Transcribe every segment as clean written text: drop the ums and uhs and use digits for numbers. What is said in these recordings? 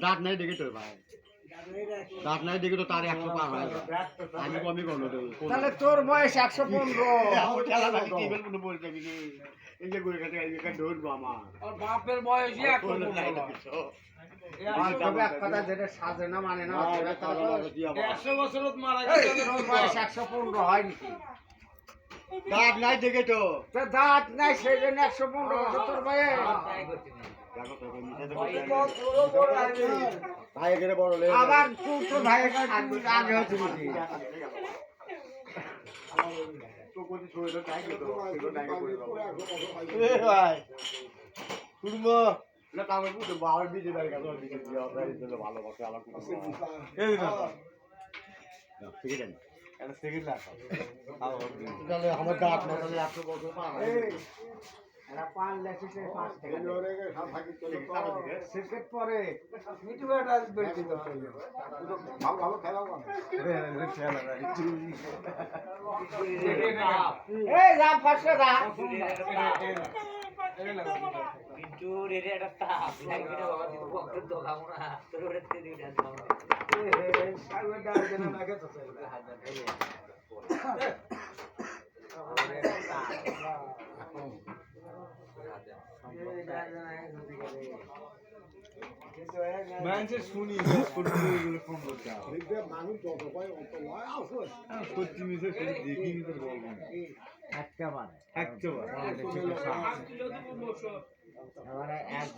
দাঁত নাই দেখে তো ভাই দাঁত নাই দেখে তো তার 100 পার হয় আমি কমই করলো তাহলে তোর বয়স 115 আমার খেলা লাগে টেবিল মনে বলে যাবি এই যে ঘুরে কাটে এই কাট ধরবো আমার আর বাপের বয়সই 115 আর তবে এক কথা যেটা সাজে না মানে না 100 বছরত মারা গেছে তোর বয়স 115 হয় নাকি দাঁত নাই দেখে তো দাঁত নাই সেই জন্য 115 বছর তোর বয়স ভাই এখানে বড় লে আবার তুই তো ভাইয়ের আগে হচ্ছে নাকি তো কোন ছড়ে তো টাইম তো সেটা টাইম করে দাও এ ভাই কুড়মো না তাহলে বুঝতে বাবার দিকে দাঁড়িয়ে গেল দিকে দিয়ে আপনার দিলে ভালো বসে আলাদা করে এই না ঠিক আছে এটা সেকেন্ড লাখ তাহলে আমার দাঁত না তাহলে 100 বছর পার এরা পান লেখছে 5 টাকা জোরে সব ভাগি চলে সেকেন্ড পরে মিটু বেটা বেটি তো ভালো ভালো খেলাও না খেলা এই যা ফাঁসে যা মিন্টু রে এটা তাপ লাগবে না বাবা তুই বক্তব্য দোকামো না তোর ওরে তে দিটা দাও এই সাইবার দাও যেন লাগে তো মানুষের শুনি ফোন করতে মানুষ যত কয় অত লয় আসো সত্যি মিশে শুনি দেখিনি তোর গল্প একেবারে এবারে এক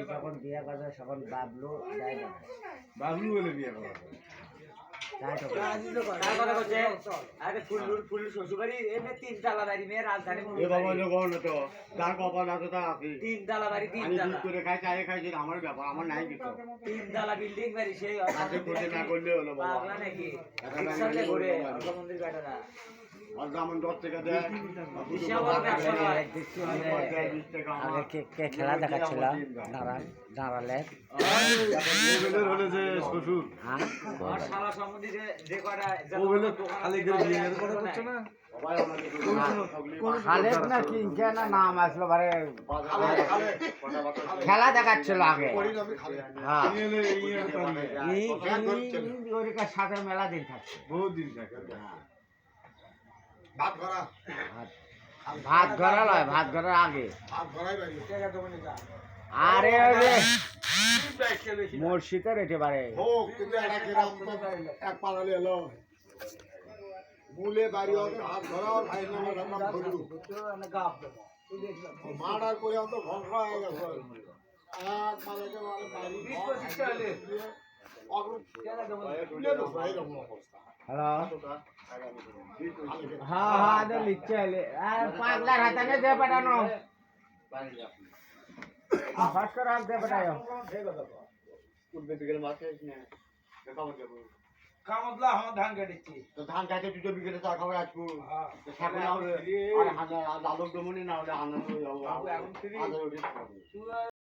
যখন বিয়ে করবে তখন বাবলু যাই না বাবলু বলে বিয়ে করা তাই তো তার কথা বলছে আরে ফুল শ্বশুরবাড়ি এনে 3 তলা বাড়ি মেয়ে রাজধানী এ বাবা যখন তো তার কপাল আছে তা আছে 3 তলা বাড়ি 3 আমি তলা ঠিক করে খাই চাই খাই যেটা আমার ব্যাপার আমার নাই কিছু 3 তলা বিল্ডিং বাড়ি সেই কাজে করতে না করলে হলো বাবা পাগলা নাকি রিকশাতে ঘুরে অর্ঘ মন্দির বেটারা আর যেমন 10 টাকা দেয় আগে কে খেলা দেখাচ্ছিল দাঁড়ালে মোবাইলের হলে যে শ্বশুর হ্যাঁ আর সারা সম্বন্ধে যে কয়টা মোবাইলের খালিকের বিয়ের কথা করছে না খালেদ না কিনছে না নাম আসলো বারে খেলা দেখাচ্ছিল আগে হ্যাঁ ওরিকার সাথে মেলা দিন থাকছে বহুত দিন থাকে ভাত গড়া লয় ভাত গড়ার আগে আরে ওরে মসজিদের এটে বারে এক পাড়ালে এলো মূলে বাড়ি হবে হাত ধরা আর ভাই নামের নাম ধরু মার্ডার করে অত ধ্বংস হয়ে গেছে এক মারাকে মানে বাড়ি হ্যালো হ্যাঁ হ্যাঁ দে লিখছে আর পাগলার হাতে নে দে পাঠানো ফাস্ট করে আগ দে পাঠায়ো কামদলা আমার ধান কাটিছি তো ধান কাটে দুটো বিকেলে চা খাবার আসবো ঠাকুর না হলে আলোক দমনি না হলে আনন্দ